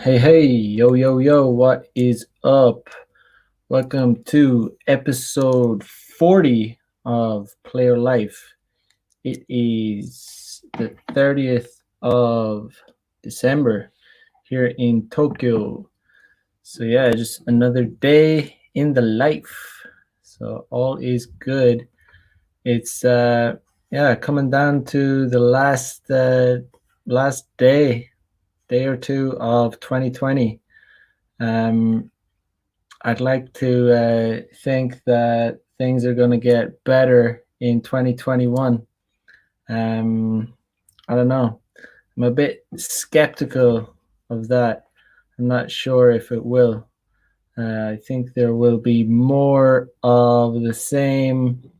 Hey, yo, what is up? Welcome to episode 40 of Player Life. It is the 30th of December here in Tokyo. So, yeah, just another day in the life. So, all is good. It's, coming down to the last day or two of 2020. Um, I'd like to think that things are going to get better in 2021. Um, I don't know. I'm a bit skeptical of that. I'm not sure if it will. I think there will be more of the same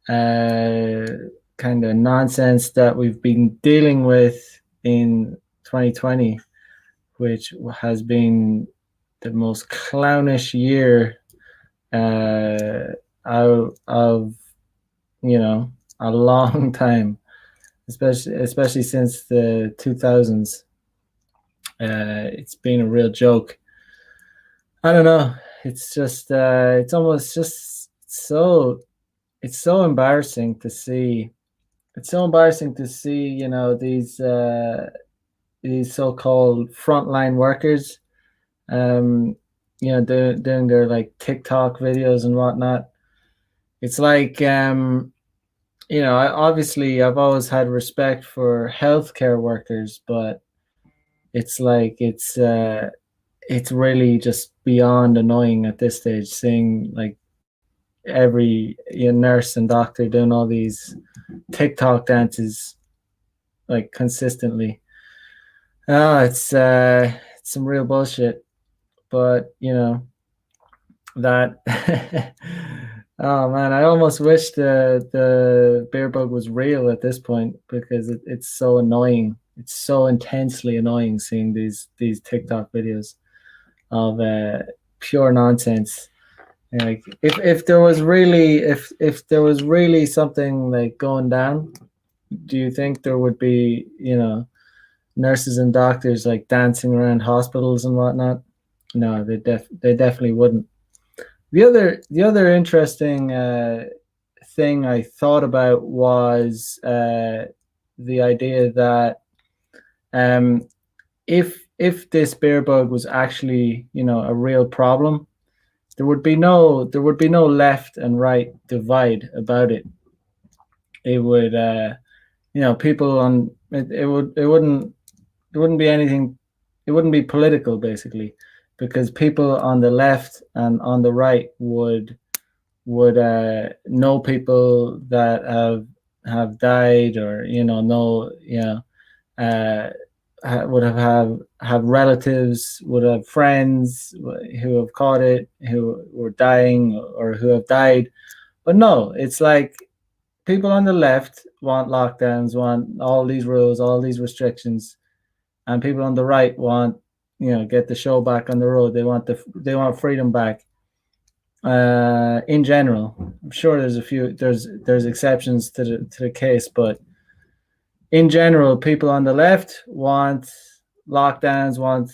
uh, kind of nonsense that we've been dealing with in 2020, which has been the most clownish year out of a long time, especially since the 2000s. It's been a real joke. I don't know. It's just it's almost just it's so embarrassing to see. It's so embarrassing to see these so-called frontline workers doing their like TikTok videos and whatnot. It's like I've always had respect for healthcare workers, but it's like it's really just beyond annoying at this stage, seeing like every nurse and doctor doing all these TikTok dances like consistently. It's some real bullshit, but that oh man, I almost wish the bear bug was real at this point because it's so annoying. It's so intensely annoying seeing these TikTok videos of pure nonsense. Like if there was really if there was really something like going down, do you think there would be nurses and doctors like dancing around hospitals and whatnot? No, they definitely wouldn't. The other interesting thing I thought about was the idea that um, if this bear bug was actually a real problem, there would be no left and right divide about it. It would people on it wouldn't be anything. It wouldn't be political basically, because people on the left and on the right would know people that have died, or know uh, would have relatives, would have friends who have caught it, who were dying or who have died. But no, it's like people on the left want lockdowns, want all these rules, all these restrictions, and people on the right want get the show back on the road. They want freedom back. In general, I'm sure there's exceptions to the case, but in general, people on the left want lockdowns, want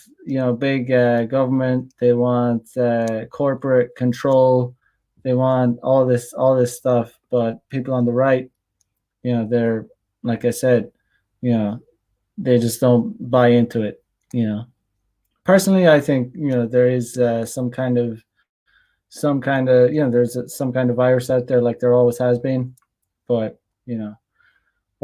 big government. They want corporate control. They want all this stuff. But people on the right, they're, like I said, you know, they just don't buy into it. Personally, I think there is some kind of there's some kind of virus out there, like there always has been, but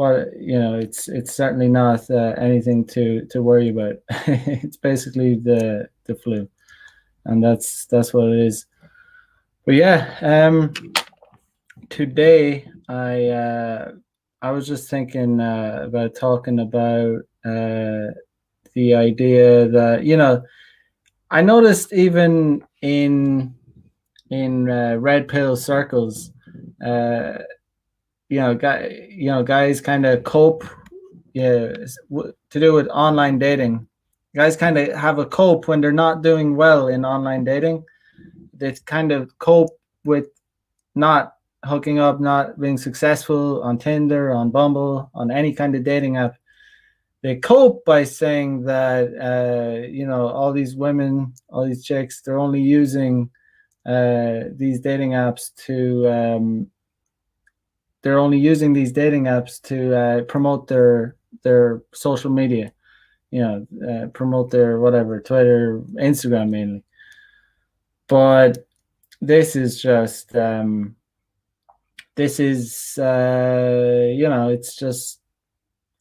it's certainly not anything to worry about. It's basically the flu, and that's what it is. But yeah, today I was just thinking about talking about the idea that I noticed even in red pill circles, uh, guys kind of cope, yeah, to do with online dating. Guys kind of have a cope when they're not doing well in online dating. They kind of cope with not hooking up, not being successful on Tinder, on Bumble, on any kind of dating app. they cope by saying that all these women, all these chicks, they're only using these dating apps to promote their social media, promote their whatever, Twitter, Instagram mainly. But this is just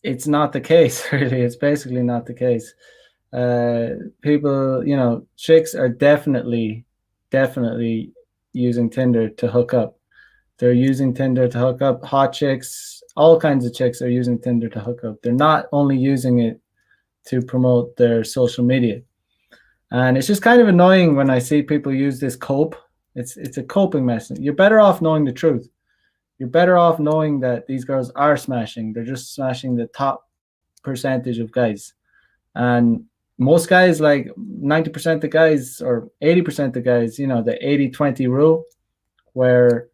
it's not the case, really. It's basically not the case. People, chicks are definitely using Tinder to hook up. They're using Tinder to hook up. Hot chicks, all kinds of chicks are using Tinder to hook up. They're not only using it to promote their social media. And it's just kind of annoying when I see people use this cope. It's a coping mechanism. You're better off knowing the truth. You're better off knowing that these girls are smashing. They're just smashing the top percentage of guys. And most guys, like 90% of guys or 80% of guys, the 80-20 rule, where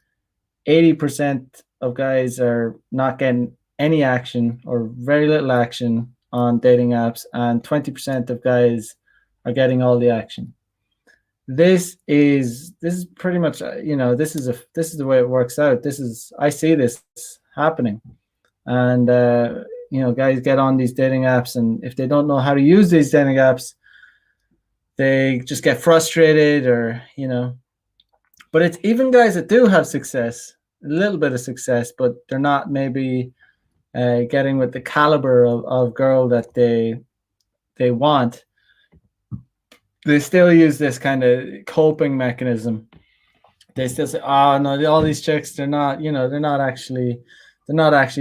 80% of guys are not getting any action or very little action on dating apps, and 20% of guys are getting all the action. This is pretty much, this is the way it works out. I see this happening. And guys get on these dating apps, and if they don't know how to use these dating apps, they just get frustrated, or but it's even guys that do have success, a little bit of success, but they're not maybe getting with the caliber of girl that they want. They still use this kind of coping mechanism. They still say, "Oh no, all these chicks, they're not actually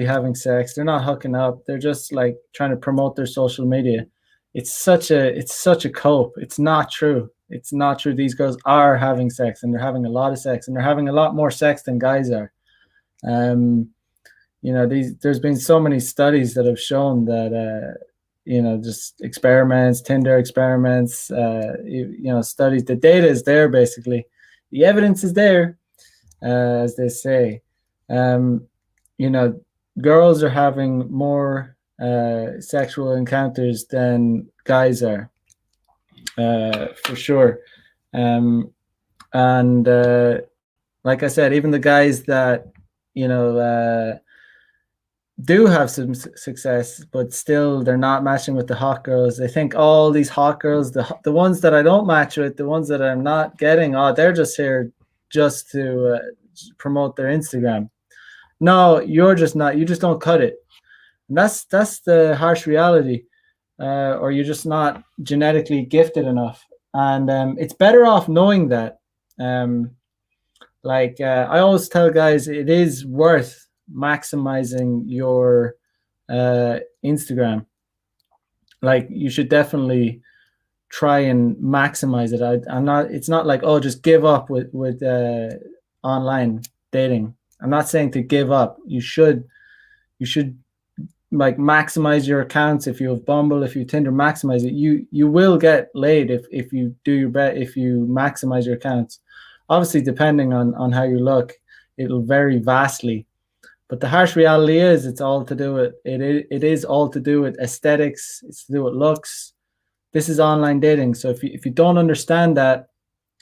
having sex. They're not hooking up. They're just like trying to promote their social media." It's such a cope. It's not true. It's not true. These girls are having sex, and they're having a lot of sex, and they're having a lot more sex than guys are. There's been so many studies that have shown that just experiments, Tinder experiments, studies. The data is there, basically. The evidence is there, as they say. Girls are having more sexual encounters than guys are, for sure. And like I said, even the guys that do have some success, but still they're not matching with the hot girls. They think all these hot girls, the ones that I don't match with, the ones that I'm not getting, they're just here just to promote their Instagram. No, you're just not. You just don't cut it. And that's the harsh reality. Or you're just not genetically gifted enough. And it's better off knowing that. I always tell guys, it is worth maximizing your Instagram. Like, you should definitely try and maximize it. It's not like, just give up with online dating. I'm not saying to give up. You should like maximize your accounts. If you have Bumble, if you Tinder, maximize it. You will get laid if you do your best, if you maximize your accounts. Obviously, depending on how you look, it'll vary vastly. But the harsh reality is, it's all to do with it is all to do with aesthetics. It's to do with looks. This is online dating. So if you don't understand that,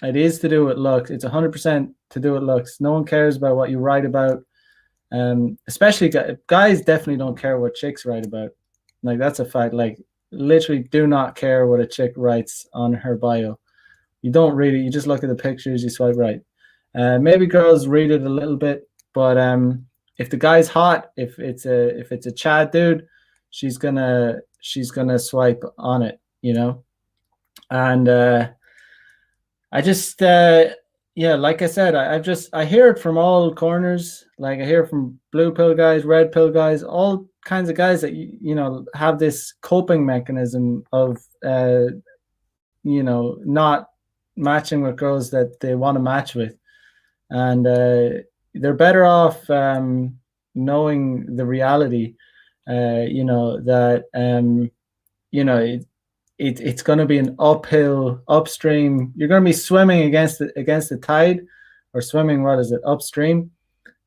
it is to do with looks. It's 100% to do with looks. No one cares about what you write about. Especially guys definitely don't care what chicks write about. Like, that's a fact. Like, literally do not care what a chick writes on her bio. You don't read it. You just look at the pictures, you swipe right. Maybe girls read it a little bit, but if the guy's hot, if it's a Chad dude, she's gonna swipe on it, And I just like I said, I hear it from all corners. Like, I hear from blue pill guys, red pill guys, all kinds of guys that have this coping mechanism of not matching with girls that they want to match with, and they're better off knowing the reality, that it's going to be an upstream. You're going to be swimming against the tide, or swimming, upstream,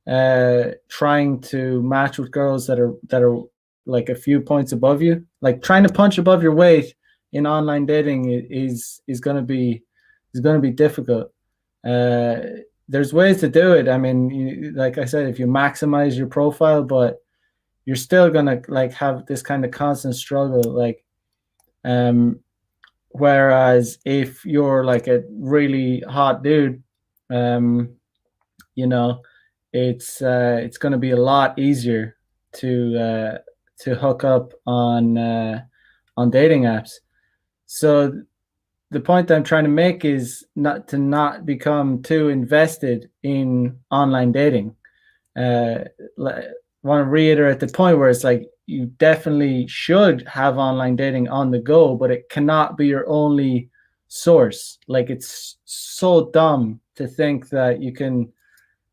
trying to match with girls that are like a few points above you. Like trying to punch above your weight in online dating is going to be difficult. Uh, there's ways to do it. I mean, like I said, if you maximize your profile, but you're still gonna like have this kind of constant struggle. Like, um, whereas if you're like a really hot dude, um, you know, it's going to be a lot easier to hook up on dating apps. So the point I'm trying to make is not become too invested in online dating. Uh, Want to reiterate the point where it's like you definitely should have online dating on the go, but it cannot be your only source. Like it's so dumb to think that you can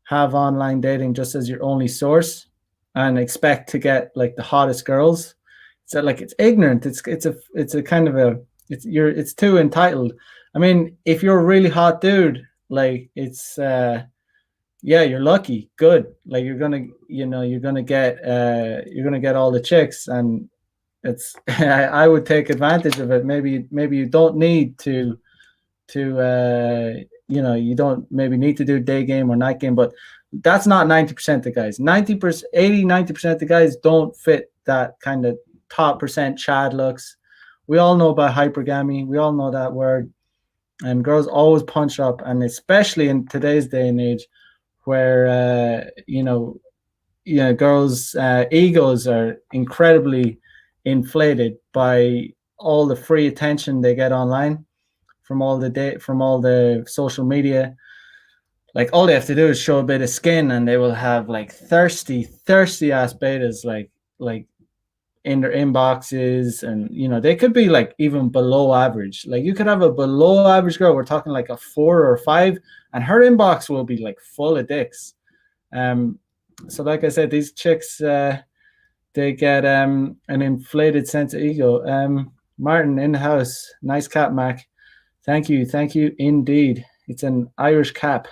have online dating just as your only source and expect to get like the hottest girls. So like it's ignorant. It's a kind of a it's too entitled. I mean, if you're a really hot dude, like it's yeah, you're lucky. Good. Like you're gonna get all the chicks, and it's I would take advantage of it. Maybe you don't need to you don't maybe need to do day game or night game, but that's not 90% of the guys. 90%, 80, 90% of the guys don't fit that kind of top percent Chad looks. We all know about hypergamy. We all know that word. And girls always punch up, and especially in today's day and age, where girls' egos are incredibly inflated by all the free attention they get online from all the social media. Like all they have to do is show a bit of skin, and they will have like thirsty ass betas like in their inboxes, and they could be like even below average. Like you could have a below average girl. We're talking like a 4 or 5, and her inbox will be like full of dicks. So like I said, these chicks they get an inflated sense of ego. Martin in the house, nice cap, Mac. Thank you indeed. It's an Irish cap.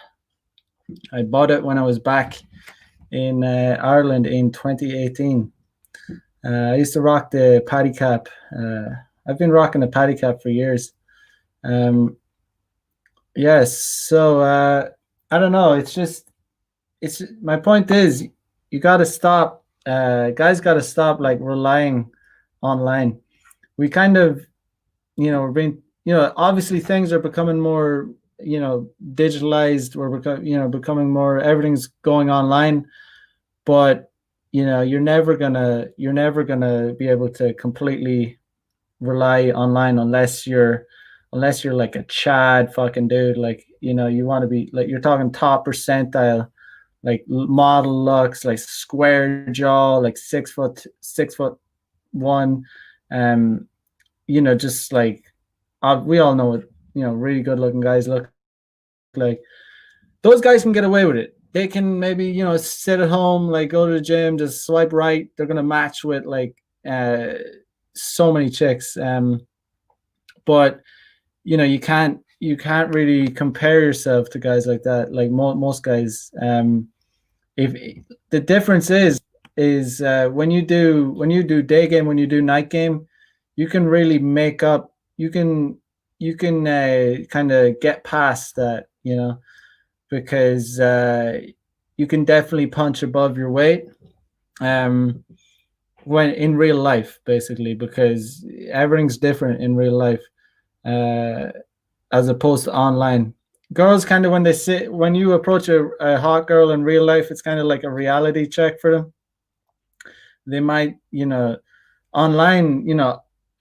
I bought it when I was back in Ireland in 2018. I used to rock the paddy cap. I've been rocking the paddy cap for years. Yes, so I don't know. It's my point is you got to stop. Guys got to stop like relying online. We kind of, we're being, obviously things are becoming more, digitalized. We're becoming more. Everything's going online, but you're never gonna be able to completely rely online unless you're like a Chad fucking dude. Like you want to be like you're talking top percentile, like model looks, like square jaw, like 6'1". Just like we all know what really good looking guys look like. Those guys can get away with it. They can maybe sit at home, like go to the gym, just swipe right. They're gonna match with like so many chicks. But you can't really compare yourself to guys like that. Like most guys. If the difference is when you do day game, when you do night game, you can really make up. You can kind of get past that, because you can definitely punch above your weight. Um, when in real life, basically, because everything's different in real life, uh, as opposed to online. Girls kind of when you approach a hot girl in real life, it's kind of like a reality check for them. They might, online,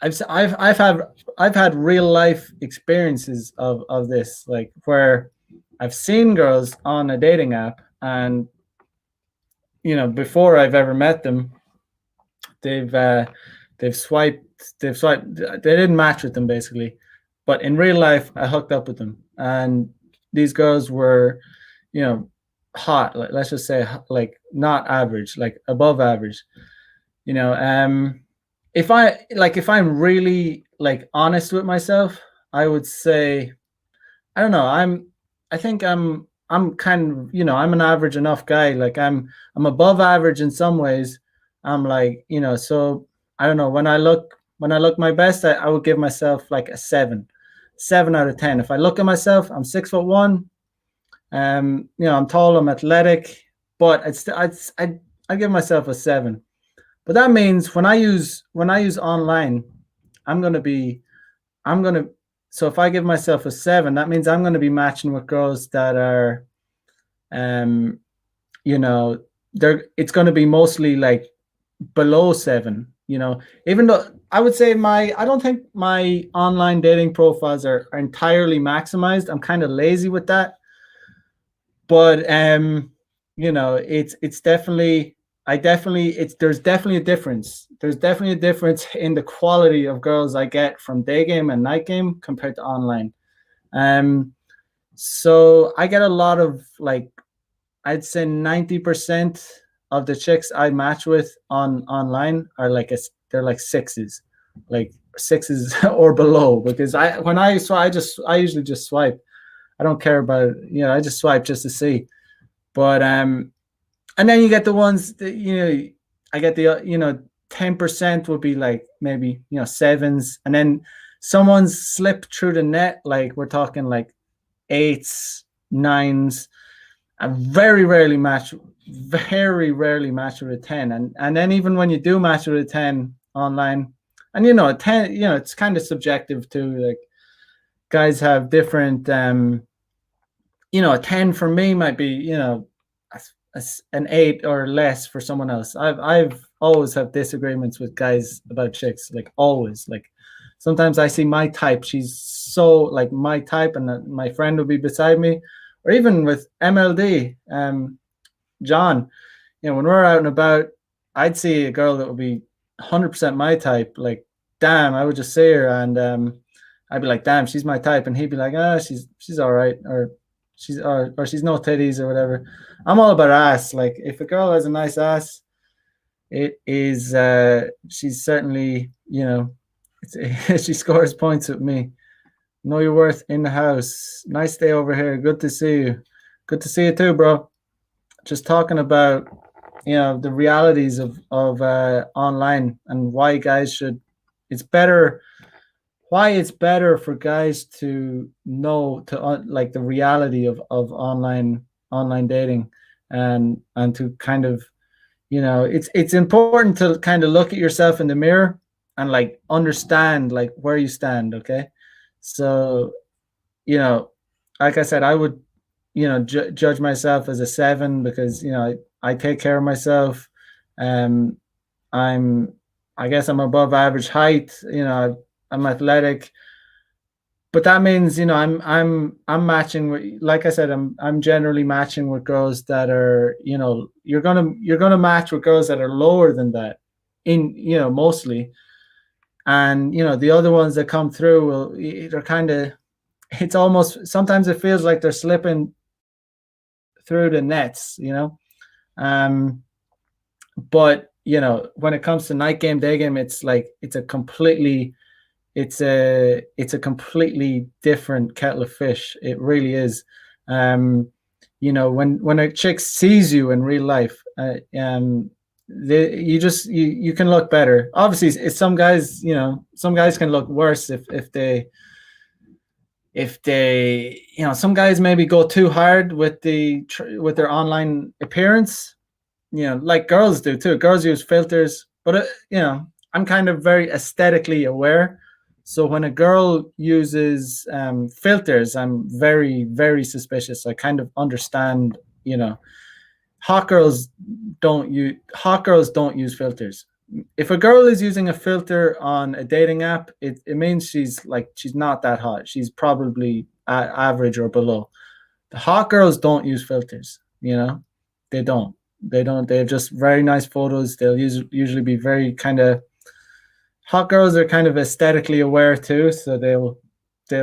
I've had real life experiences of this, like where I've seen girls on a dating app, and before I've ever met them, they've uh, they've swiped. They didn't match with them basically, but in real life, I hooked up with them, and these girls were, you know, hot. Like let's just say, like not average, like above average. You know, if I'm really like honest with myself, I would say I don't know. I think I'm kind of I'm an average enough guy. Like I'm above average in some ways, I'm like, so I don't know. When I look my best, I would give myself like a 7 out of 10. If I look at myself, I'm 6'1". I'm tall, I'm athletic, but I give myself a 7. But that means when I use online, I'm gonna be I'm gonna so if I give myself a 7, that means I'm gonna be matching with girls that are um you know they're it's gonna be mostly like below 7. Even though I don't think my online dating profiles are entirely maximized. I'm kind of lazy with that. But it's definitely I definitely it's there's definitely a difference. There's definitely a difference in the quality of girls I get from day game and night game compared to online. um so I get a lot of, like, I'd say 90% of the chicks I match with on online are they're like sixes, like sixes or below, because I usually just swipe. I don't care about it. I just swipe just to see. But and then you get the ones that, I get the 10% would be like maybe, sevens, and then someone's slipped through the net, like we're talking like eights, nines. I very rarely match with a 10. And then even when you do match with a 10 online, and a 10, it's kind of subjective too. Like, guys have different a 10 for me might be, an 8 or less for someone else. I've always have disagreements with guys about chicks, like always. Like, sometimes I see my type, she's so like my type, and my friend will be beside me, or even with MLD, John. When we're out and about, I'd see a girl that would be 100% my type. Like, damn, I would just see her, and I'd be like, damn, she's my type, and he'd be like, she's all right, or she's no titties or whatever. I'm all about ass. Like, if a girl has a nice ass, it is she's certainly, she scores points with me. Know your worth in the house. Nice day over here. Good to see you. Good to see you too, bro. Just talking about the realities of online, and why guys should. It's better. Why it's better for guys to know, to like, the reality of online dating, and to kind of, it's important to kind of look at yourself in the mirror and, like, understand, like, where you stand. Okay, so, you know like I said, I would, judge myself as a 7, because I take care of myself. um I'm I guess I'm above average height. I'm athletic, but that means, I'm matching with, like I said, I'm generally matching with girls that are, you're gonna match with girls that are lower than that, mostly. And the other ones that come through they're kind of, it's almost, sometimes it feels like they're slipping through the nets. um but when it comes to night game, day game, it's like, it's a completely different kettle of fish. It really is. When a chick sees you in real life, you can look better. Obviously, it's some guys can look worse if they some guys maybe go too hard with their online appearance, like girls do too. Girls use filters, but I'm kind of very aesthetically aware. So when a girl uses filters, I'm very, very suspicious. I kind of understand. Hot girls don't use filters. If a girl is using a filter on a dating app, it means she's not that hot. She's probably average or below. The hot girls don't use filters. They don't. They don't. They have just very nice photos. They'll usually be very kind of. Hot girls are kind of aesthetically aware too, so they'll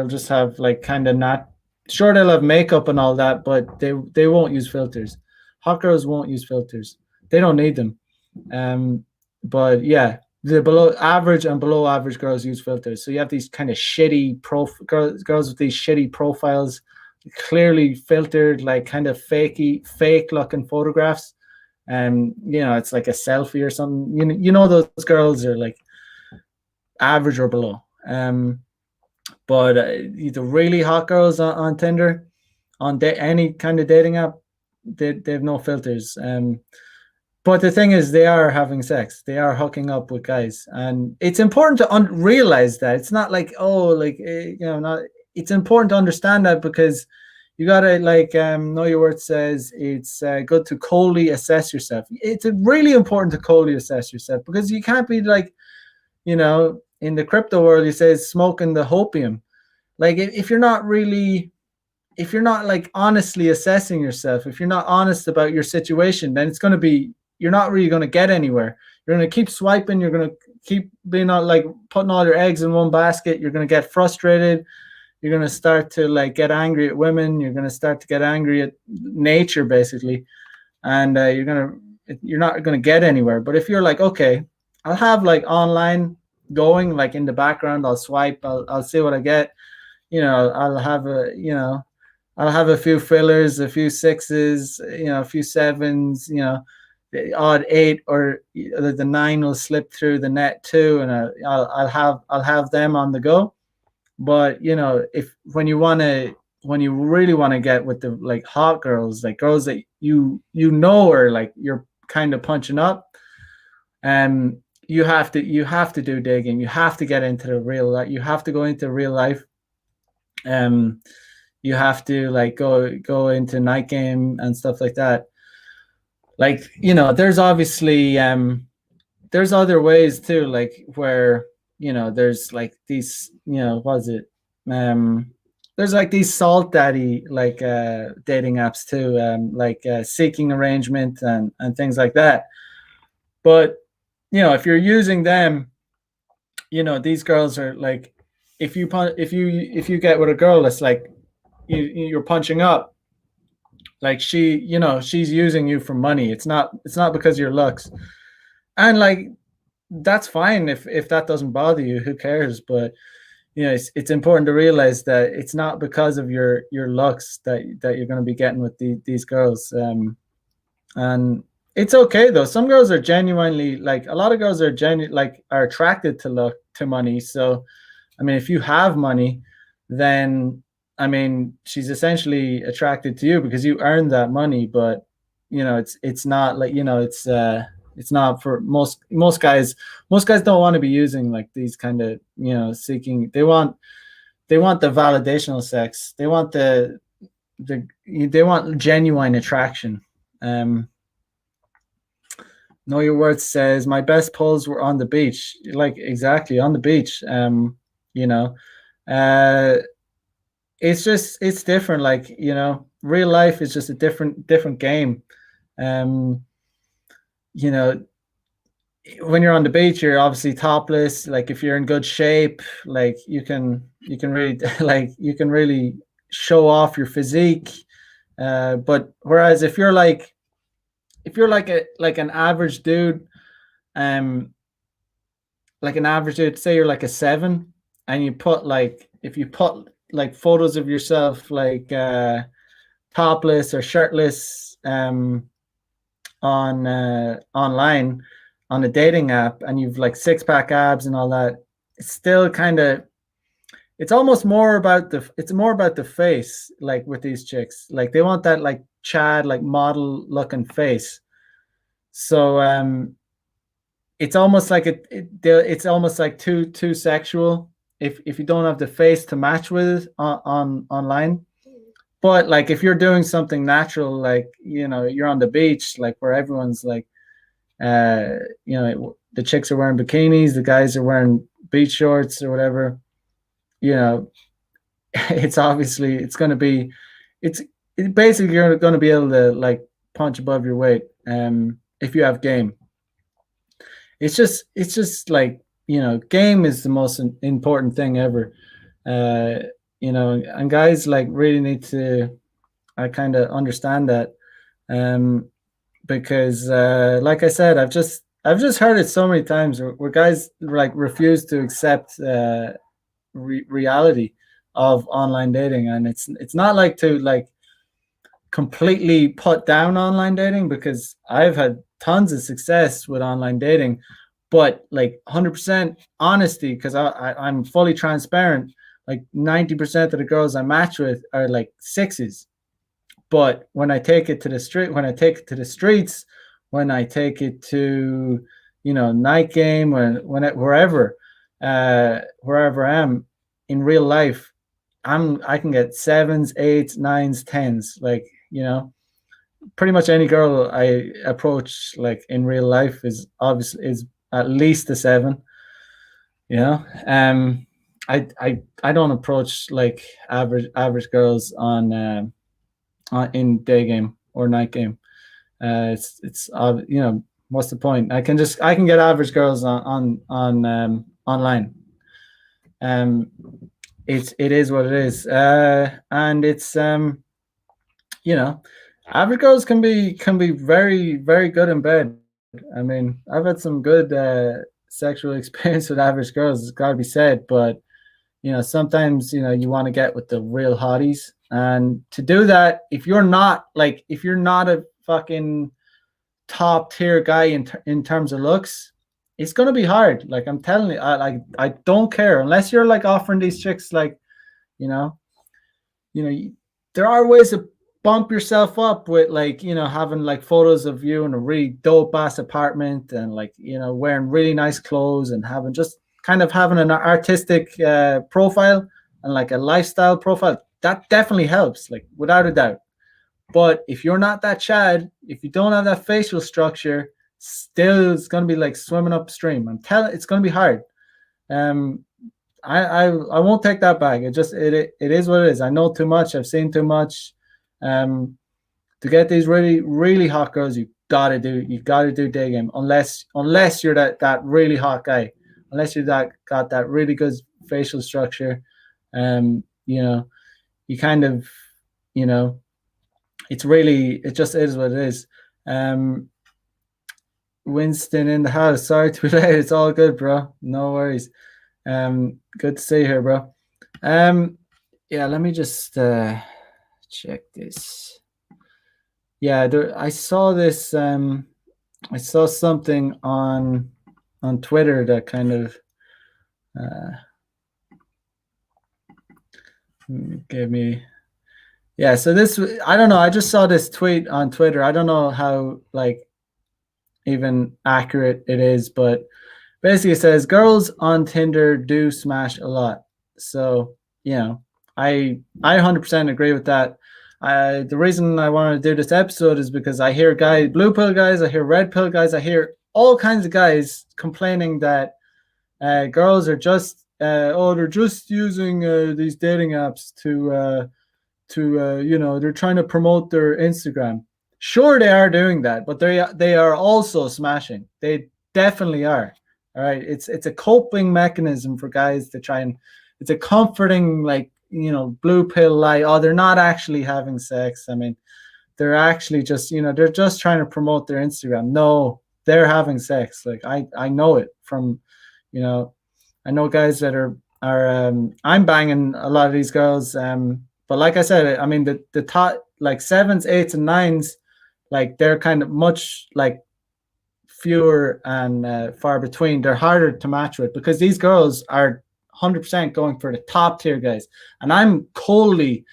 just have, like, kind of not. Sure, they'll have makeup and all that, but they won't use filters. Hot girls won't use filters. They don't need them. But yeah, the below average and below average girls use filters. So you have these kind of shitty girls with these shitty profiles, clearly filtered, like kind of fake looking photographs. It's like a selfie or something. Those girls are like average or below. But the really hot girls on Tinder, on any kind of dating app, they have no filters. But the thing is, they are having sex. They are hooking up with guys, and it's important to realize that. It's not like, oh, like not. It's important to understand that, because you gotta know your worth. Says it's good to coldly assess yourself. It's really important to coldly assess yourself, because you can't be like, in the crypto world, he says smoking the hopium. Like if you're not really, if you're not like honestly assessing yourself, if you're not honest about your situation, then it's going to be, you're not really going to get anywhere. You're going to keep swiping. You're going to keep being like putting all your eggs in one basket. You're going to get frustrated. You're going to start to like get angry at women. You're going to start to get angry at nature, basically. And you're not going to get anywhere. But if you're like, okay, I'll have like online going, like in the background, I'll swipe, I'll see what I get. I'll have I'll have a few fillers, a few sixes, a few sevens, the odd eight, or the nine will slip through the net too, and I'll have them on the go. But if when you really want to get with the like hot girls, like girls that are like you're kind of punching up, you have to do digging. You have to get into the real life. You have to go into real life. You have to like go into night game and stuff like that. Like, there's obviously there's other ways too, like where there's like these, what is it, there's like these salt daddy like dating apps too, like seeking arrangement and things like that. But if you're using them, these girls are like, if you get with a girl that's like you're punching up, like she's using you for money. It's not because of your looks. And like, that's fine if that doesn't bother you, who cares? But it's important to realize that it's not because of your looks that you're going to be getting with these girls. And it's okay though. Some girls are genuinely, like, a lot of girls are are attracted to money. So I mean, if you have money, then I mean, she's essentially attracted to you because you earned that money. But it's not like, it's not for most guys. Most guys don't want to be using like these kind of, seeking. They want the validational sex. They want they want genuine attraction. Know Your Worth says my best pulls were on the beach. Like, exactly, on the beach. You know, uh, it's different. Like, real life is just a different game. Um, you know, when you're on the beach, you're obviously topless. Like, if you're in good shape, like you can really like you can really show off your physique. But whereas if you're like an average dude, um, say you're like a 7, and you put like if you put like photos of yourself like topless or shirtless on online on a dating app, and you've like 6-pack abs and all that, it's still kind of, it's almost more about the face. Like with these chicks, like they want that like Chad, like model looking face. So it's almost like it's almost like too sexual if you don't have the face to match with it online. But like if you're doing something natural, like you're on the beach, like where everyone's like the chicks are wearing bikinis, the guys are wearing beach shorts or whatever, it's obviously it's basically you're going to be able to like punch above your weight if you have game. It's just like, game is the most important thing ever. And guys like really need to I kind of understand that, because like I said, I've just heard it so many times where guys like refuse to accept reality of online dating. And it's not like to like completely put down online dating, because I've had tons of success with online dating, but like 100% honesty, because I'm fully transparent. Like 90% of the girls I match with are like sixes. But when I take it to the street, when I take it to the streets, when I take it to, night game, wherever I am in real life, I can get sevens, eights, nines, tens. Like, pretty much any girl I approach like in real life is at least a seven. You know, I don't approach like average girls in day game or night game. It's what's the point? I can get average girls on online. Um, it is what it is, and it's you know, average girls can be very very good in bed. I mean, I've had some good sexual experience with average girls. It's got to be said, but sometimes you want to get with the real hotties, and to do that, if you're not a fucking top tier guy in terms of looks, it's gonna be hard. Like I'm telling you, I don't care unless you're like offering these chicks like you know you know there are ways to bump yourself up with like having like photos of you in a really dope ass apartment, and like wearing really nice clothes, and having an artistic profile and like a lifestyle profile. That definitely helps, like without a doubt. But if you're not that Chad, if you don't have that facial structure, still it's gonna be like swimming upstream. I'm telling, it's gonna be hard. Um, I won't take that back. It is what it is. I know too much. I've seen too much. Um, to get these really really hot girls, you gotta do day game. Unless you're that really hot guy, unless you that got that really good facial structure. You kind of you know it just is what it is. Um, Winston in the house. Sorry to be late. It's all good, bro. No worries. Good to see you here, bro. Yeah, let me just check this. Yeah, I saw this. I saw something on Twitter that kind of uh, gave me. Yeah, so I don't know. I just saw this tweet on Twitter. I don't know how like even accurate it is, but basically it says girls on Tinder do smash a lot. So I 100% agree with that. The reason I wanted to do this episode is because I hear blue pill guys, I hear red pill guys, I hear all kinds of guys complaining that girls are just they're just using these dating apps to they're trying to promote their Instagram. Sure, they are doing that, but they are also smashing. They definitely are. All right, it's a coping mechanism for guys to try and it's a comforting like blue pill lie. Oh, they're not actually having sex. I mean, they're actually just they're just trying to promote their Instagram. No, they're having sex. Like I know it from I know guys that are I'm banging a lot of these girls. But like I said, I mean the top like sevens, eights, and nines, like they're kind of much like fewer and far between. They're harder to match with because these girls are 100% going for the top tier guys, and I'm coldly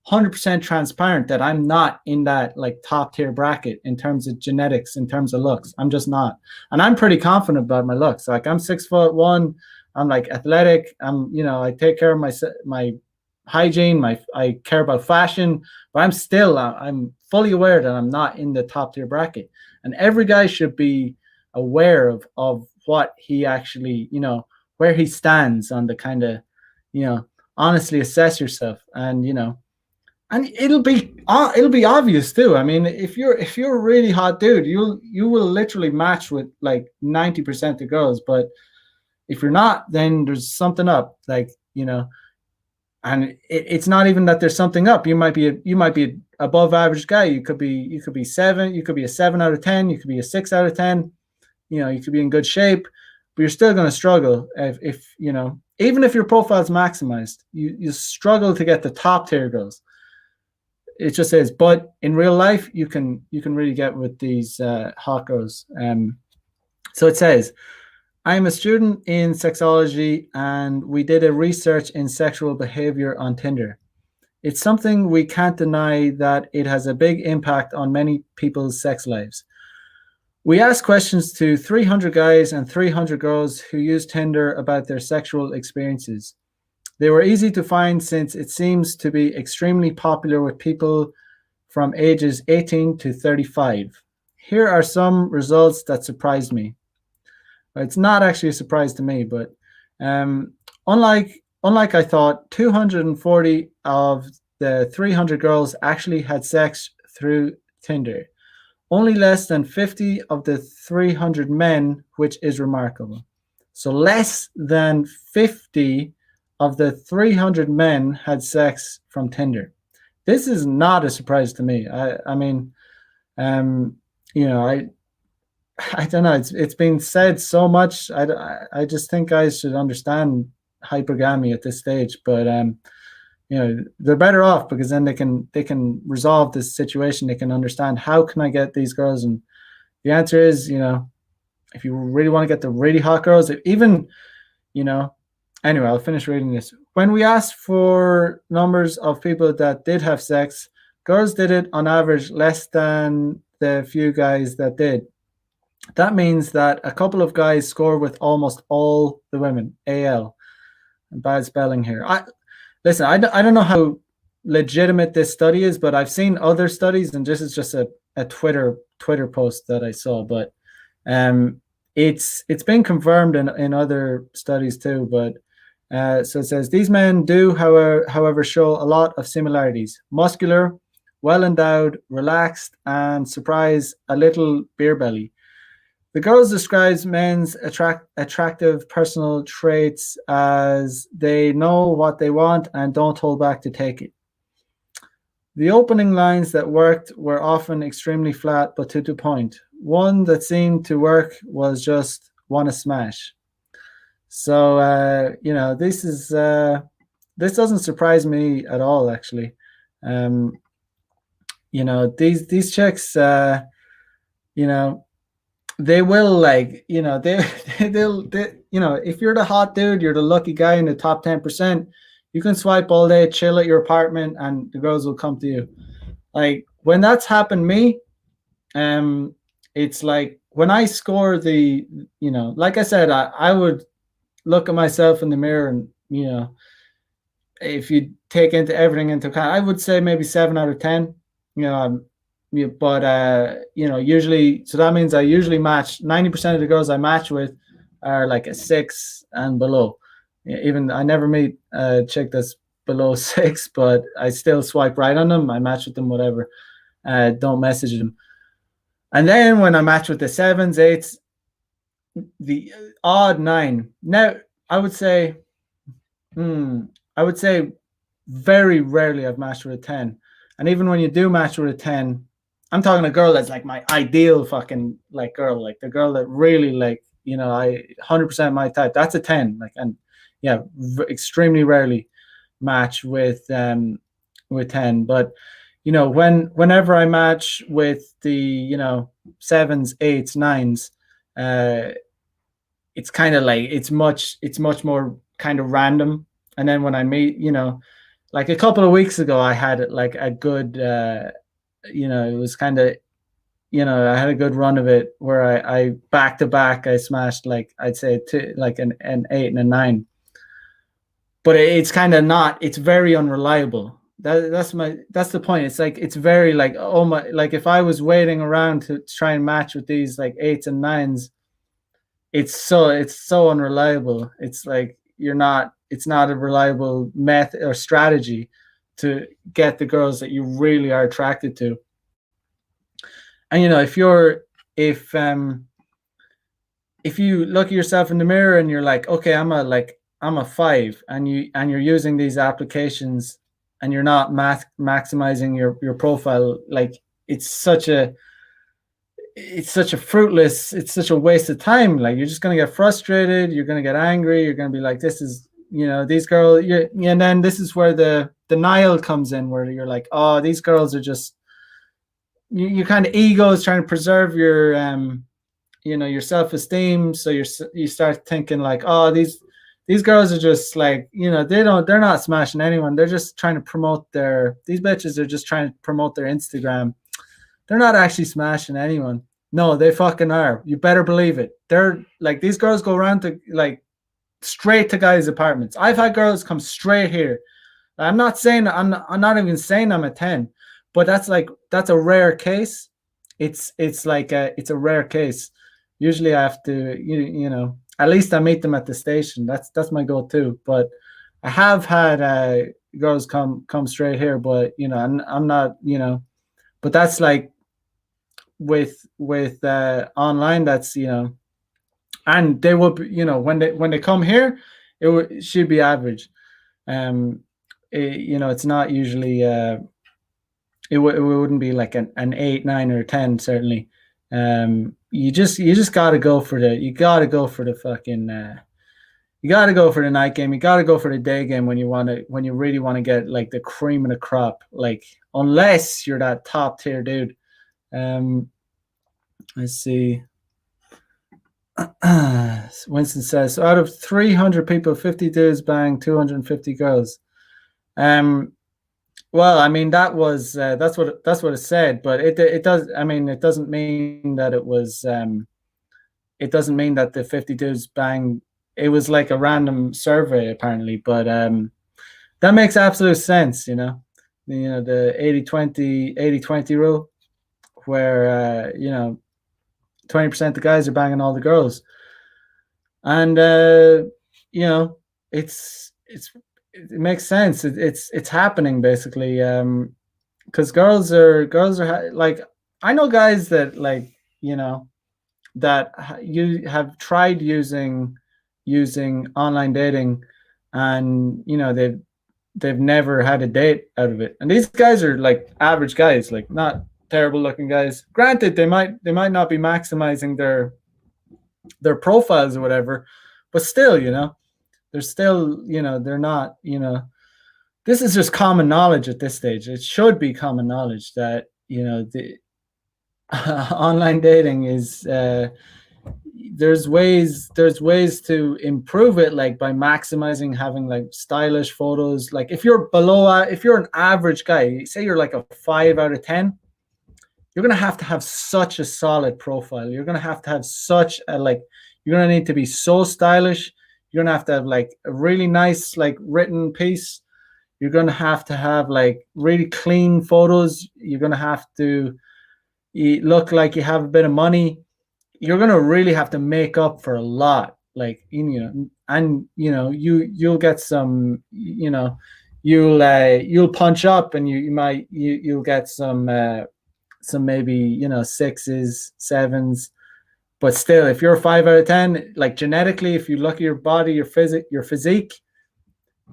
100% transparent that I'm not in that like top tier bracket in terms of genetics, in terms of looks. I'm just not, and I'm pretty confident about my looks. Like I'm 6'1". I'm like athletic. I take care of my hygiene. I care about fashion, but I'm fully aware that I'm not in the top tier bracket. And every guy should be aware of what he actually, where he stands on the kind of, honestly assess yourself, and it'll be obvious too. I mean, if you're a really hot dude, you will literally match with like 90% of girls, but if you're not, then there's something up. Like and it's not even that there's something up. You might be above average guy. You could be seven. You could be a 7 out of 10. You could be a 6 out of 10. You could be in good shape, but you're still going to struggle if even if your profile's maximized, you struggle to get the top tier girls. it just says, but in real life, you can really get with these hot girls. So it says, I'm a student in sexology, and we did a research in sexual behavior on Tinder. It's something we can't deny that it has a big impact on many people's sex lives. We asked questions to 300 guys and 300 girls who use Tinder about their sexual experiences. They were easy to find since it seems to be extremely popular with people from ages 18 to 35. Here are some results that surprised me. It's not actually a surprise to me, but um, unlike I thought, 240 of the 300 girls actually had sex through Tinder. Only less than 50 of the 300 men, which is remarkable. So less than 50 of the 300 men had sex from Tinder. This is not a surprise to me. I mean, you know, I don't know. It's been said so much. I just think guys should understand hypergamy at this stage. But you know, they're better off because then they can resolve this situation. They can understand, how can I get these girls? And the answer is, you know, if you really want to get the really hot girls, even, you know, anyway, I'll finish reading this. When we asked for numbers of people that did have sex, girls did it on average less than the few guys that did. That means that a couple of guys score with almost all the women. AL. Bad spelling here. Listen, I don't know how legitimate this study is, but I've seen other studies, and this is just a Twitter post that I saw. But it's been confirmed in other studies too. But so it says these men do, however, show a lot of similarities: muscular, well endowed, relaxed, and surprise, a little beer belly. The girls describes men's attractive personal traits as they know what they want and don't hold back to take it. The opening lines that worked were often extremely flat but to the point. One that seemed to work was just "wanna smash." So you know, this doesn't surprise me at all, actually. You know, these chicks, you know, they will, like, you know, they you know, if you're the hot dude, you're the lucky guy in the top 10%, you can swipe all day, chill at your apartment, and the girls will come to you. Like, when that's happened to me, it's like when I score the, you know, like I said, I would look at myself in the mirror, and, you know, if you take into everything into account, I would say maybe 7 out of 10. You know, but you know, usually, so that means I usually match 90% of the girls I match with are like a 6 and below. Even I never meet a chick that's below 6, but I still swipe right on them. I match with them, whatever. Don't message them. And then when I match with the 7s, 8s, the odd 9. Now I would say, very rarely I've matched with a 10. And even when you do match with a 10, I'm talking a girl that's like my ideal fucking, like, girl, like the girl that really, like, you know, I 100% my type. That's a 10. Like, and yeah, extremely rarely match with 10. But, you know, whenever I match with the, you know, 7s, 8s, 9s, it's kind of like, it's much more kind of random. And then when I meet, you know, like a couple of weeks ago, I had like a good, you know, it was kind of, you know, I had a good run of it where I back to back, I smashed, like, I'd say like an 8 and a 9. But it's kind of not, it's very unreliable. That's the point. It's like, it's very like, oh my, like if I was waiting around to try and match with these like 8s and 9s, it's so unreliable. It's like, it's not a reliable method or strategy to get the girls that you really are attracted to. And, you know, if you look at yourself in the mirror and you're like, okay, I'm a 5, and you're using these applications and you're not maximizing your profile, like, it's such a fruitless, it's such a waste of time. Like, you're just going to get frustrated, you're going to get angry, you're going to be like, this is these girls, and then this is where the denial comes in, where you're like, oh, these girls are just, you kind of ego is trying to preserve your your self-esteem, so you start thinking like, oh, these girls are just like, they're not smashing anyone, they're just trying to promote these bitches are just trying to promote their Instagram, they're not actually smashing anyone. No, they fucking are, you better believe it. They're like, these girls go around to like straight to guys' apartments. I've had girls come straight here. I'm not even saying I'm a 10, but that's a rare case. It's a rare case. Usually I have to, at least I meet them at the station. That's my go-to. But I have had girls come straight here, but I'm not, but that's like with online, that's, and they will be, when they come here, it should be average. um it's not usually it wouldn't be like an 8, 9, or 10, certainly. You just gotta go for the you gotta go for the fucking you gotta go for the night game, you gotta go for the day game when you really want to get like the cream of the crop, like, unless you're that top tier dude. um let's see. Winston says, so out of 300 people, 50 dudes bang 250 girls. Well, I mean, that's what it said, but it does. I mean, it doesn't mean that it was. It doesn't mean that the 50 dudes bang. It was like a random survey, apparently, but that makes absolute sense. The 80-20 rule, where 20% of the guys are banging all the girls, and you know it makes sense. It's happening basically, because girls are like, I know guys that, like, that you have tried using online dating, and they've never had a date out of it, and these guys are like average guys, like not terrible looking guys. Granted, they might not be maximizing their profiles or whatever, but still, they're still, they're not, this is just common knowledge at this stage. It should be common knowledge that, the online dating is, there's ways to improve it, like by maximizing, having like stylish photos. Like if you're an average guy, say you're like a 5 out of 10, you're going to have such a solid profile. You're going to have such a, like, you're going to need to be so stylish. You're going to have like a really nice, like, written piece. You're going to have like really clean photos. You're going to have to look like you have a bit of money. You're going to really have to make up for a lot. Like, and you'll get some, you'll punch up, and you'll get some maybe, sixes, sevens. But still, if you're a 5 out of 10, like, genetically, if you look at your body, your physique,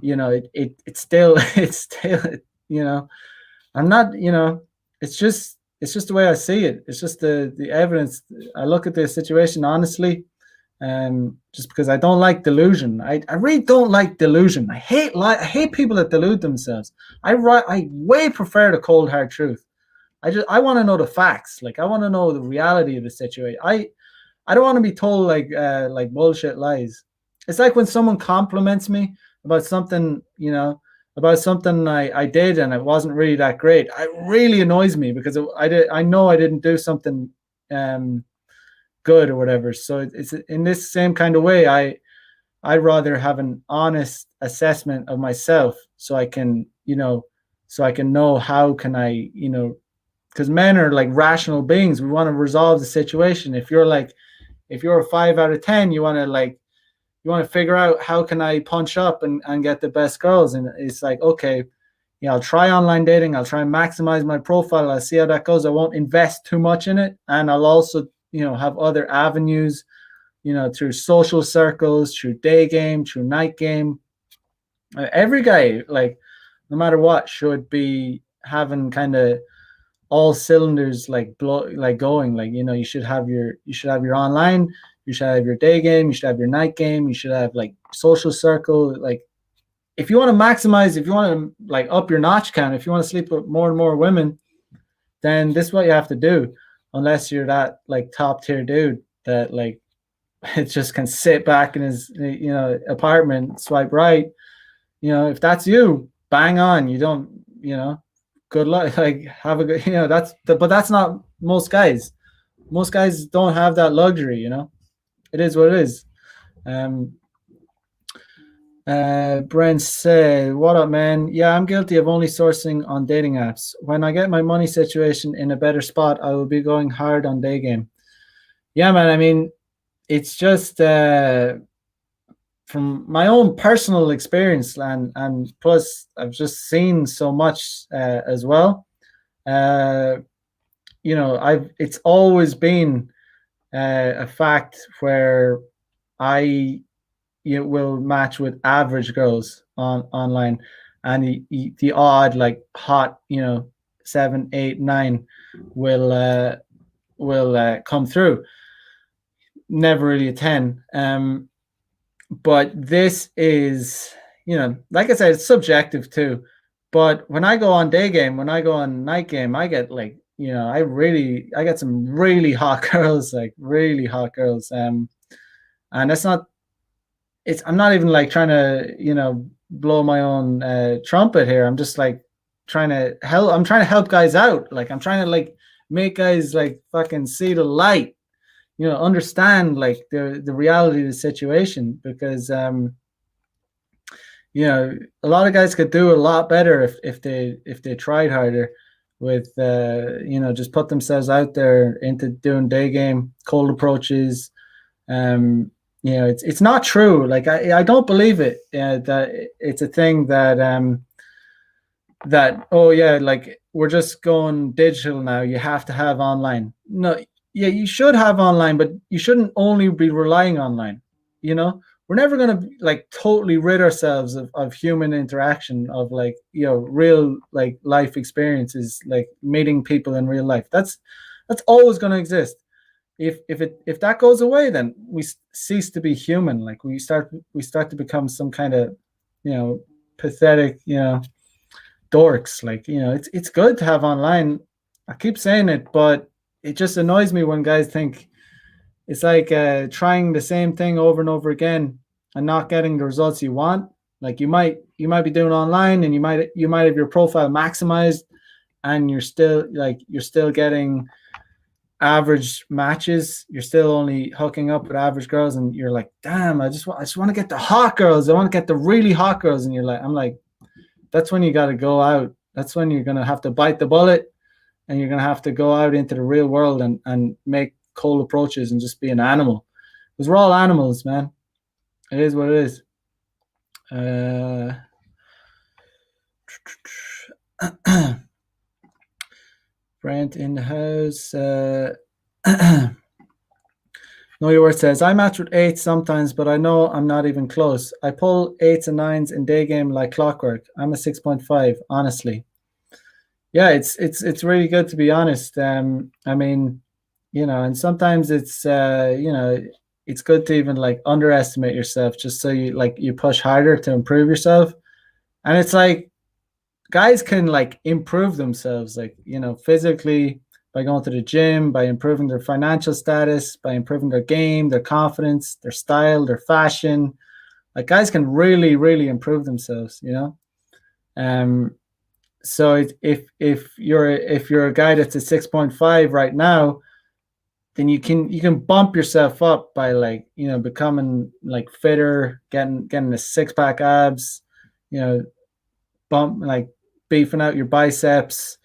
it's still it's still, I'm not, it's just the way I see it. It's just the evidence. I look at the situation honestly, just because I don't like delusion. I really don't like delusion. I hate people that delude themselves. I way prefer the cold hard truth. I want to know the facts. Like, I want to know the reality of the situation. I don't want to be told like bullshit lies. It's like when someone compliments me about something, about something I did, and it wasn't really that great. It really annoys me, because I know I didn't do something good or whatever. So it's in this same kind of way. I'd rather have an honest assessment of myself, so I can, know how can I, because men are like rational beings. We want to resolve the situation. If you're a 5 out of 10, you want to figure out, how can I punch up and get the best girls? And it's like, okay, I'll try online dating. I'll try and maximize my profile. I'll see how that goes. I won't invest too much in it. And I'll also, have other avenues, through social circles, through day game, through night game. Every guy, like, no matter what, should be having kind of all cylinders like going. Like, you should have your online, You should have your day game. You should have your night game. You should have like social circle. Like if you want to maximize, if you want to like up your notch count, if you want to sleep with more and more women, then this is what you have to do. Unless you're that like top tier dude that like it just can sit back in his apartment, swipe right. If that's you, bang on. You don't, good luck. Like have a good, but that's not most guys. Most guys don't have that luxury. It is what it is. Brent said, "What up, man? Yeah, I'm guilty of only sourcing on dating apps. When I get my money situation in a better spot, I will be going hard on day game." Yeah, man. I mean, it's just from my own personal experience, and plus I've just seen so much as well. It's always been a fact where I will match with average girls online, and the odd like hot 7, 8, 9 will come through. Never really a 10. But this is, like I said, it's subjective too. But when I go on day game, when I go on night game, I get like, I get some really hot girls, like really hot girls. And that's not, I'm not even like trying to, blow my own trumpet here. I'm just like trying to help guys out. Like I'm trying to like make guys like fucking see the light, understand like the reality of the situation, because a lot of guys could do a lot better if they tried harder with just put themselves out there into doing day game, cold approaches. It's not true. Like I don't believe it, that it's a thing that oh yeah, like we're just going digital now, you have to have online. No, yeah, you should have online, but you shouldn't only be relying online. We're never going to like totally rid ourselves of human interaction, of like real like life experiences, like meeting people in real life. That's always going to exist. If that goes away, then we cease to be human. Like we start to become some kind of pathetic dorks. Like it's good to have online. I keep saying it, but it just annoys me when guys think it's like trying the same thing over and over again and not getting the results you want. Like you might be doing online, and you might have your profile maximized, and you're still getting average matches. You're still only hooking up with average girls, and you're like, damn, I just want to get the hot girls. I want to get the really hot girls. And I'm like, that's when you got to go out. That's when you're gonna have to bite the bullet, and you're gonna have to go out into the real world and make cold approaches and just be an animal, because we're all animals, man. It is what it is. Brent in the house. Know Your Word says, I match with 8s sometimes, but I know I'm not even close. I pull 8s and 9s in day game like clockwork. I'm a 6.5, honestly. Yeah, it's really good to be honest. I mean, and sometimes it's it's good to even like underestimate yourself, just so you push harder to improve yourself. And it's like guys can like improve themselves, like physically, by going to the gym, by improving their financial status, by improving their game, their confidence, their style, their fashion. Like guys can really, really improve themselves, So if you're a guy that's a 6.5 right now, then you can bump yourself up by like becoming like fitter, getting the 6-pack abs, bump like beefing out your biceps.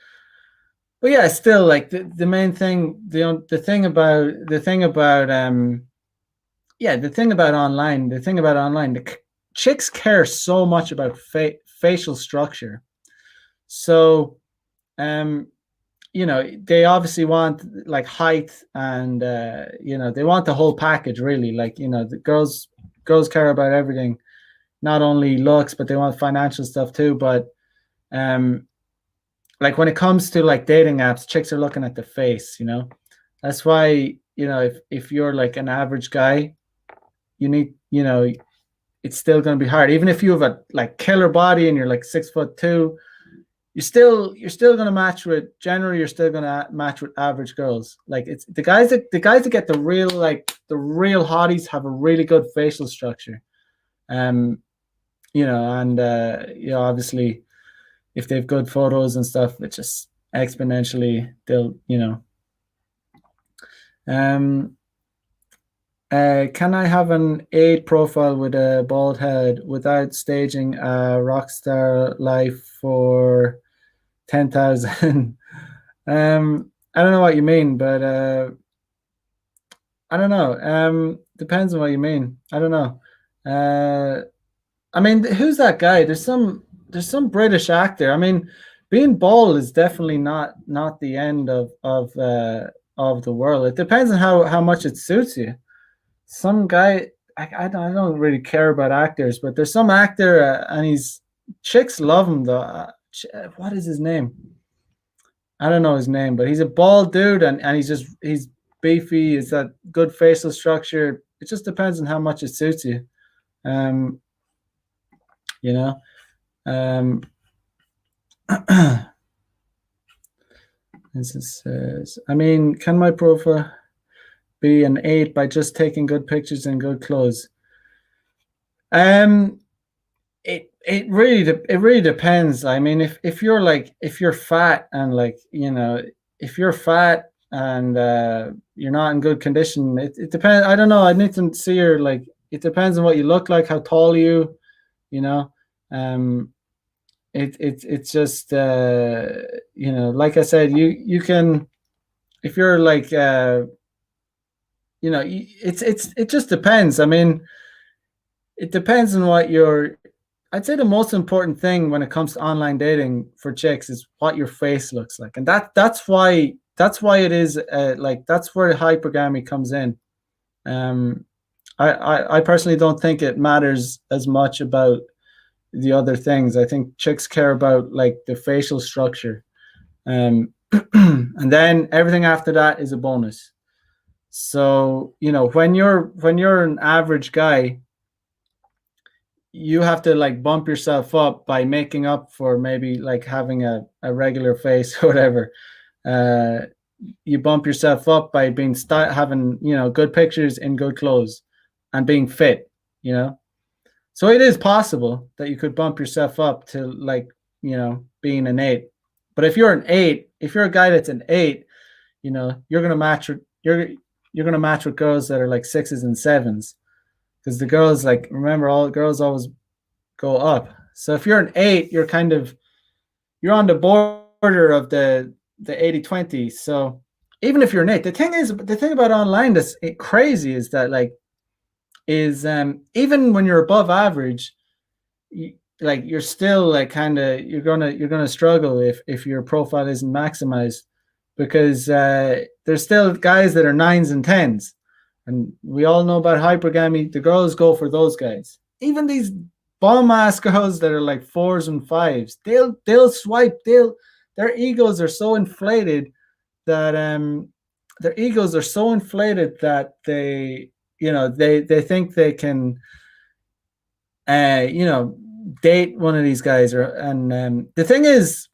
But yeah, still like the main thing, the thing about online, the chicks care so much about facial structure. So they obviously want like height, and they want the whole package, really. Like the girls care about everything, not only looks, but they want financial stuff too. But like when it comes to like dating apps, chicks are looking at the face. That's why if you're like an average guy, you need, it's still going to be hard. Even if you have a like killer body and you're like 6'2", you're still going to match with, generally you're still going to match with average girls. Like it's the guys that get the real hotties have a really good facial structure. Um, and obviously if they've good photos and stuff, it just exponentially they'll. Um, can I have an 8 profile with a bald head without staging a rock star life for 10,000? I don't know what you mean, but I don't know. Depends on what you mean. I don't know. I mean, who's that guy? There's some British actor. I mean, being bald is definitely not the end of the world. It depends on how much it suits you. Some guy, I don't really care about actors, but there's some actor, and chicks love him though. What is his name? I don't know his name, but he's a bald dude, and he's beefy. He's got good facial structure. It just depends on how much it suits you. Um, you know. Um, this says, I mean, can my profile be an 8 by just taking good pictures and good clothes? It really depends. I mean, if you're fat and if you're fat and you're not in good condition, it depends. I don't know. I need to see your like. It depends on what you look like, how tall you, you know. Um, it's just like I said, you can, if you're like it just depends. I mean, it depends on what your. I'd say the most important thing when it comes to online dating for chicks is what your face looks like, and that's why it is like that's where hypergamy comes in. Um, I personally don't think it matters as much about the other things. I think chicks care about like the facial structure, and then everything after that is a bonus. So when you're an average guy, you have to like bump yourself up by making up for maybe like having a regular face or whatever. Uh, you bump yourself up by having good pictures in good clothes and being fit. You know, so it is possible that you could bump yourself up to like being an 8. But if you're a guy that's an 8, you're gonna match with you're gonna match with girls that are like 6s and 7s, because the girls, like, remember, all girls always go up. So if you're an 8, you're on the border of the 80-20. So even if you're an 8, the thing about online that's crazy is that even when you're above average, you're still like you're gonna struggle if your profile isn't maximized, because there's still guys that are 9s and 10s, and we all know about hypergamy. The girls go for those guys. Even these bomb ass girls that are like 4s and 5s, they'll swipe. Their egos are so inflated that they think they can you know date one of these guys. And the thing is,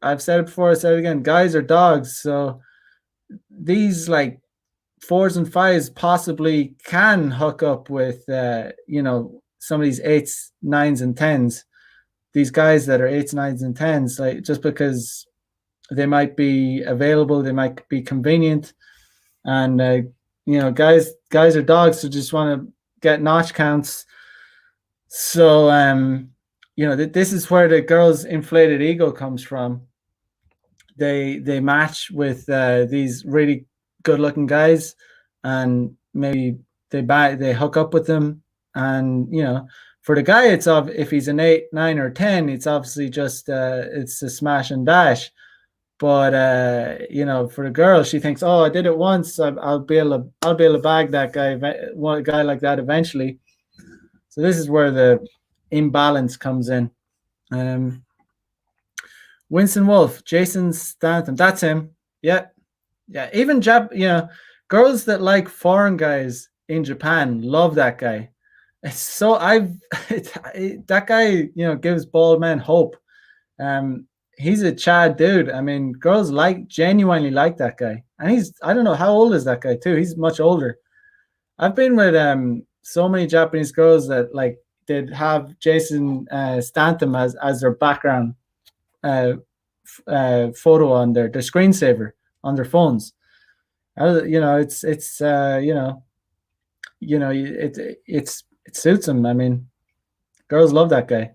I've said it before, I said it again, guys are dogs. So these like 4s and 5s possibly can hook up with some of these 8s, 9s, and 10s. These guys that are 8s, 9s, and 10s, like, just because they might be available, they might be convenient, and guys are dogs, so just want to get notch counts. So this is where the girls' inflated ego comes from. They match with these really good looking guys, and maybe they hook up with them. And for the guy, it's if he's an 8, 9, or 10, it's obviously just it's a smash and dash. But for the girl, she thinks, oh, I did it once, I'll be able to bag that guy, one guy like that eventually. So this is where the imbalance comes in. Winston Wolf, Jason Statham, that's him. Yeah, Yeah, even girls that like foreign guys in Japan love that guy. It's so I've that guy, gives bald men hope. Um, he's a Chad dude. I mean, girls genuinely like that guy, and I don't know how old is that guy too. He's much older. I've been with so many Japanese girls that like they'd have Jason Statham as their background uh, photo on their screensaver on their phones. It's it suits them. I mean, girls love that guy.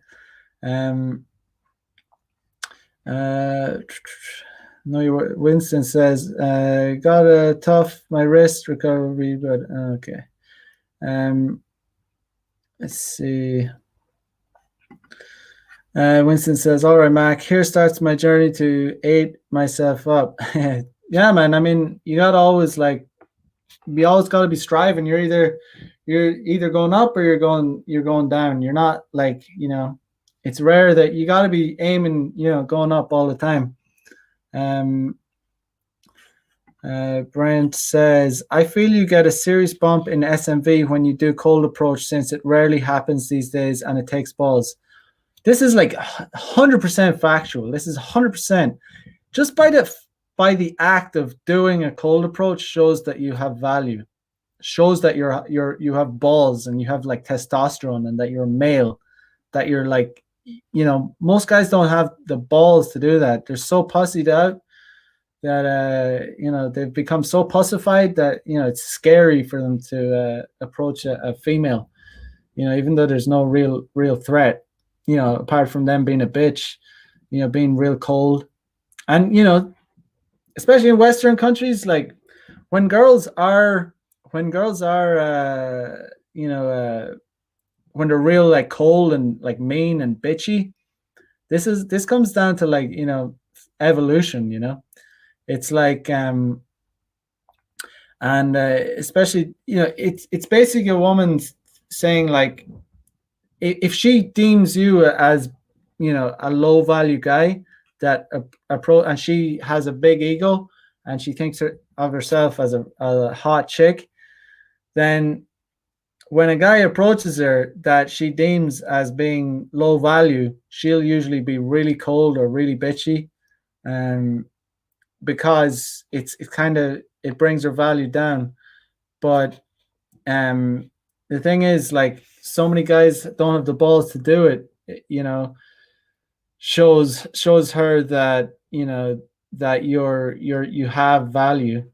Um, uh, no, Winston says, got a tough my wrist recovery, but okay. Let's see. Winston says, all right, Mac, here starts my journey to aid myself up. Yeah, man. I mean, you gotta always always gotta be striving. You're either going up or you're going down. You're not it's rare that you gotta be aiming, going up all the time. Brent says, I feel you get a serious bump in SMV when you do cold approach since it rarely happens these days and it takes balls. This is like 100% factual. This is 100%. Just by the act of doing a cold approach shows that you have value. Shows that you have balls and you have like testosterone and that you're male. That you're like, most guys don't have the balls to do that. They're so pussied out that they've become so pussified that it's scary for them to approach a female. Even though there's no real threat. Apart from them being a bitch, being real cold, and especially in Western countries, like when girls are when they're real like cold and like mean and bitchy. This comes down to like evolution. It's like and especially it's basically a woman saying like if she deems you as a low value guy that and she has a big ego and she thinks of herself as a hot chick, then when a guy approaches her that she deems as being low value, she'll usually be really cold or really bitchy, because it brings her value down. But the thing is, like, so many guys don't have the balls to do it. Shows her that that you have value.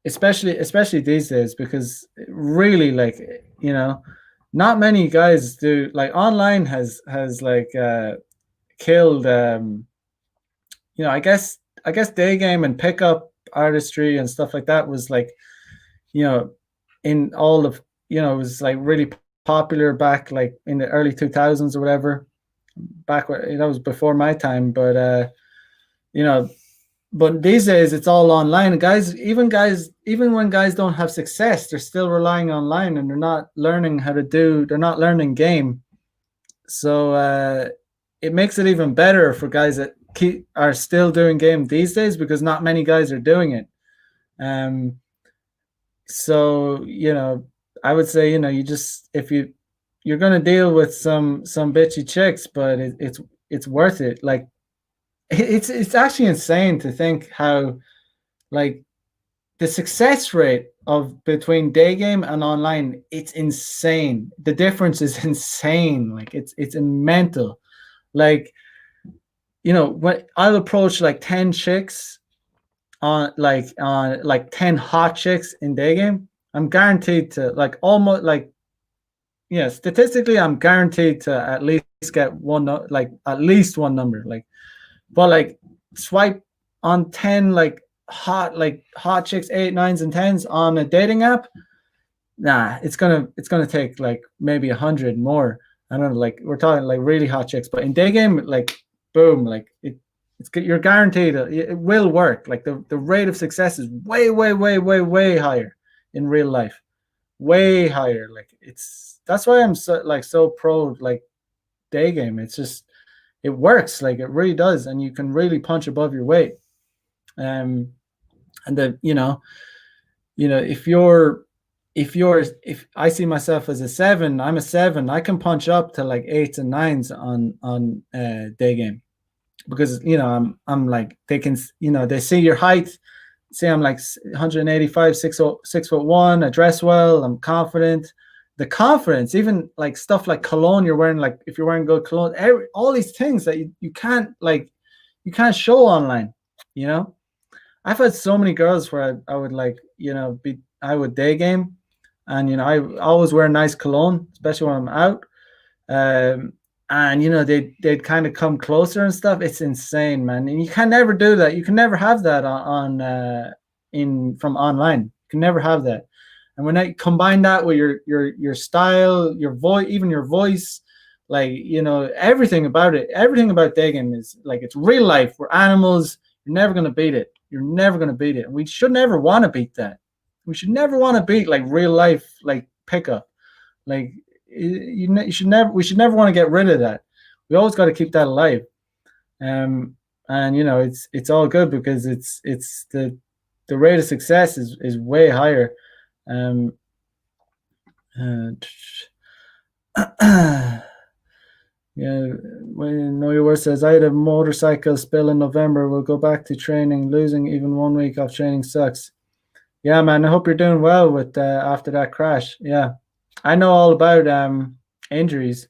Especially these days, because really, like, not many guys do. Like, online has like killed. I guess day game and pickup artistry and stuff like that was like, in all of it was like really popular back like in the early 2000s or whatever. Back when that was before my time, but you know, but these days it's all online. And even when guys don't have success, they're still relying online and they're not learning they're not learning game. So it makes it even better for guys that are still doing game these days, because not many guys are doing it. So I would say, you just, if you're gonna deal with some bitchy chicks, but it's worth it. Like, it's actually insane to think how, like, the success rate of between day game and online, it's insane. The difference is insane. Like, it's mental. Like, when I'll approach like 10 chicks on 10 hot chicks in day game, I'm guaranteed to, like, almost like, statistically I'm guaranteed to at least get at least one number. Like, but like, swipe on 10 like hot chicks, 8, 9s and 10s on a dating app. Nah, it's gonna take like maybe 100 more. I don't know, like, we're talking like really hot chicks, but in day game, like, boom, like, you're guaranteed it will work. Like, the rate of success is way, way, way, way, way higher in real life, way higher. Like, that's why I'm so pro like day game. It's just, it works, like, it really does, and you can really punch above your weight. And if I see myself as a seven, I'm a seven. I can punch up to like eights and nines on day game because I'm like they can they see your height. Say I'm like 185, 6 foot one. I dress well. I'm confident. The confidence, even like stuff like cologne you're wearing, like if you're wearing good cologne, all these things that you can't you can't show online. You know, I've had so many girls where I would like be I would day game, and I always wear nice cologne, especially when I'm out. Um, and they'd kind of come closer and stuff. It's insane, man. And you can never do that. You can never have that on in from online. You can never have that. And when I combine that with your style, your voice, even your voice, like everything about dating is like it's real life. We're animals. You're never gonna beat it. You're never gonna beat it. And we should never want to beat that. We should never want to beat like real life like pickup. Like you should never. We should never want to get rid of that. We always got to keep that alive. Um, and it's all good because it's the rate of success is way higher. Um, uh, yeah, when Know Your Worth says I had a motorcycle spill in November. We'll go back to training. Losing even 1 week off training sucks. Yeah, man. I hope you're doing well with after that crash. Yeah, I know all about injuries.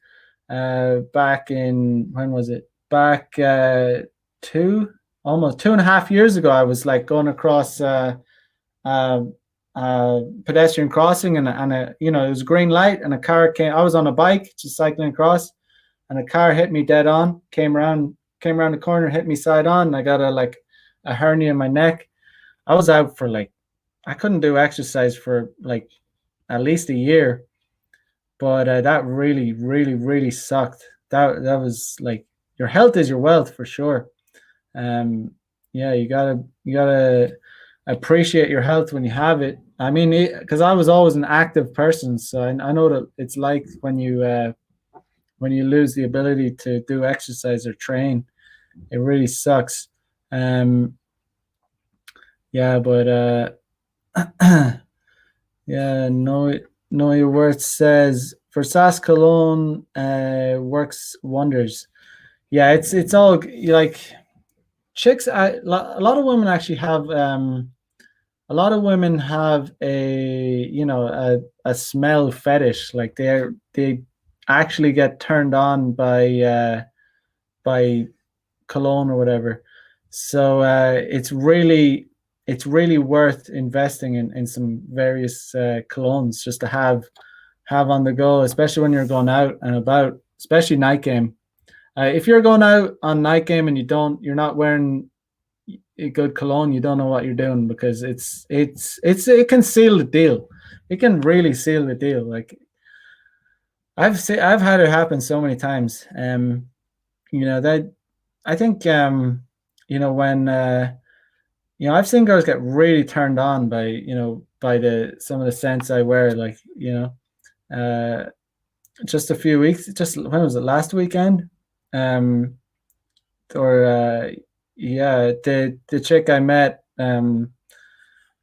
Back in when was it? Back two, almost 2.5 years ago. I was like going across uh, pedestrian crossing, and it was a green light, and a car came. I was on a bike just cycling across, and a car hit me dead on. Came around the corner, hit me side on, and I got a hernia in my neck. I was out for like I couldn't do exercise for like at least a year, but that really, really, really sucked. That was like your health is your wealth for sure. Um, yeah, you gotta appreciate your health when you have it. I mean, because I was always an active person, so I know that it's like when you lose the ability to do exercise or train, it really sucks. Um, yeah, but yeah, know your worth says for SAS cologne works wonders. Yeah, it's all like chicks. A lot of women actually have a lot of women have a smell fetish. Like they actually get turned on by cologne or whatever. So it's really worth investing in some various colognes just to have on the go, especially when you're going out and about, especially night game. If you're going out on night game and you're not wearing a good cologne, you don't know what you're doing because it can seal the deal. It can really seal the deal. Like I've had it happen so many times. That I think when I've seen girls get really turned on by the some of the scents I wear. Like uh, just a few weeks. Just when was it? Last weekend, um, or yeah, the chick I met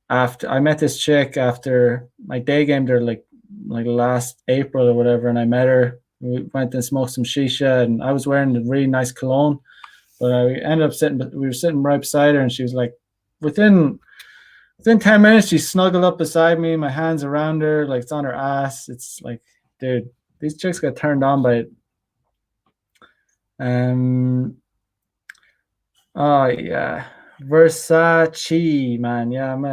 after I met this chick after my day game there like last April or whatever, and I met her. We went and smoked some shisha, and I was wearing a really nice cologne. But I ended up we were sitting right beside her, and she was like, within 10 minutes, she snuggled up beside me, my hands around her, like it's on her ass. It's like, dude, these chicks got turned on by it. Oh yeah, Versace, man. Yeah, I'm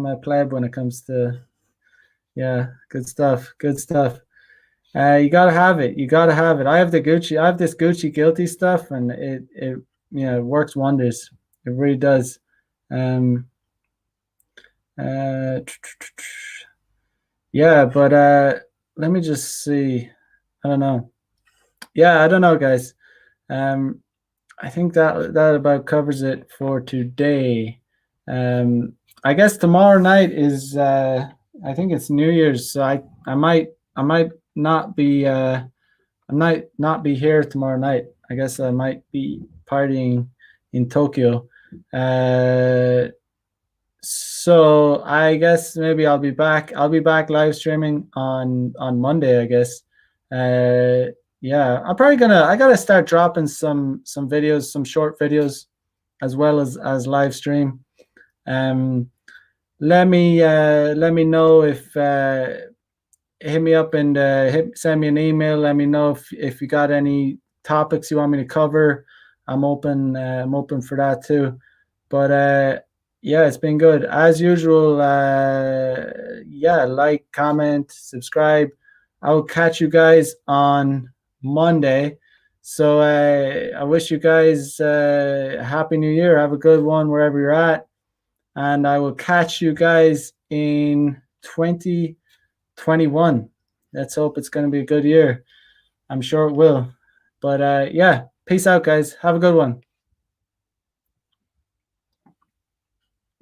a pleb when it comes to yeah, good stuff, good stuff. You gotta have it. You gotta have it. I have the Gucci. I have this Gucci guilty stuff, and it works wonders. It really does. Um, uh, yeah, but let me just see. I don't know. Yeah, I don't know, guys. Um, I think that about covers it for today. Um, I guess tomorrow night is I think it's New Year's, so I might not be I might not be here tomorrow night. I guess I might be partying in Tokyo. Uh, So I guess maybe I'll be back. I'll be back live streaming on Monday, I guess. Yeah, I'm probably gonna. I gotta start dropping some videos, some short videos, as well as live stream. Um, let me know if hit me up and send me an email. Let me know if you got any topics you want me to cover. I'm open. I'm open for that too. But yeah, it's been good as usual. Yeah, like, comment, subscribe. I will catch you guys on Monday. So I wish you guys a happy new year. Have a good one wherever you're at, and I will catch you guys in 2021. Let's hope it's going to be a good year. I'm sure it will. But yeah, peace out, guys. Have a good one.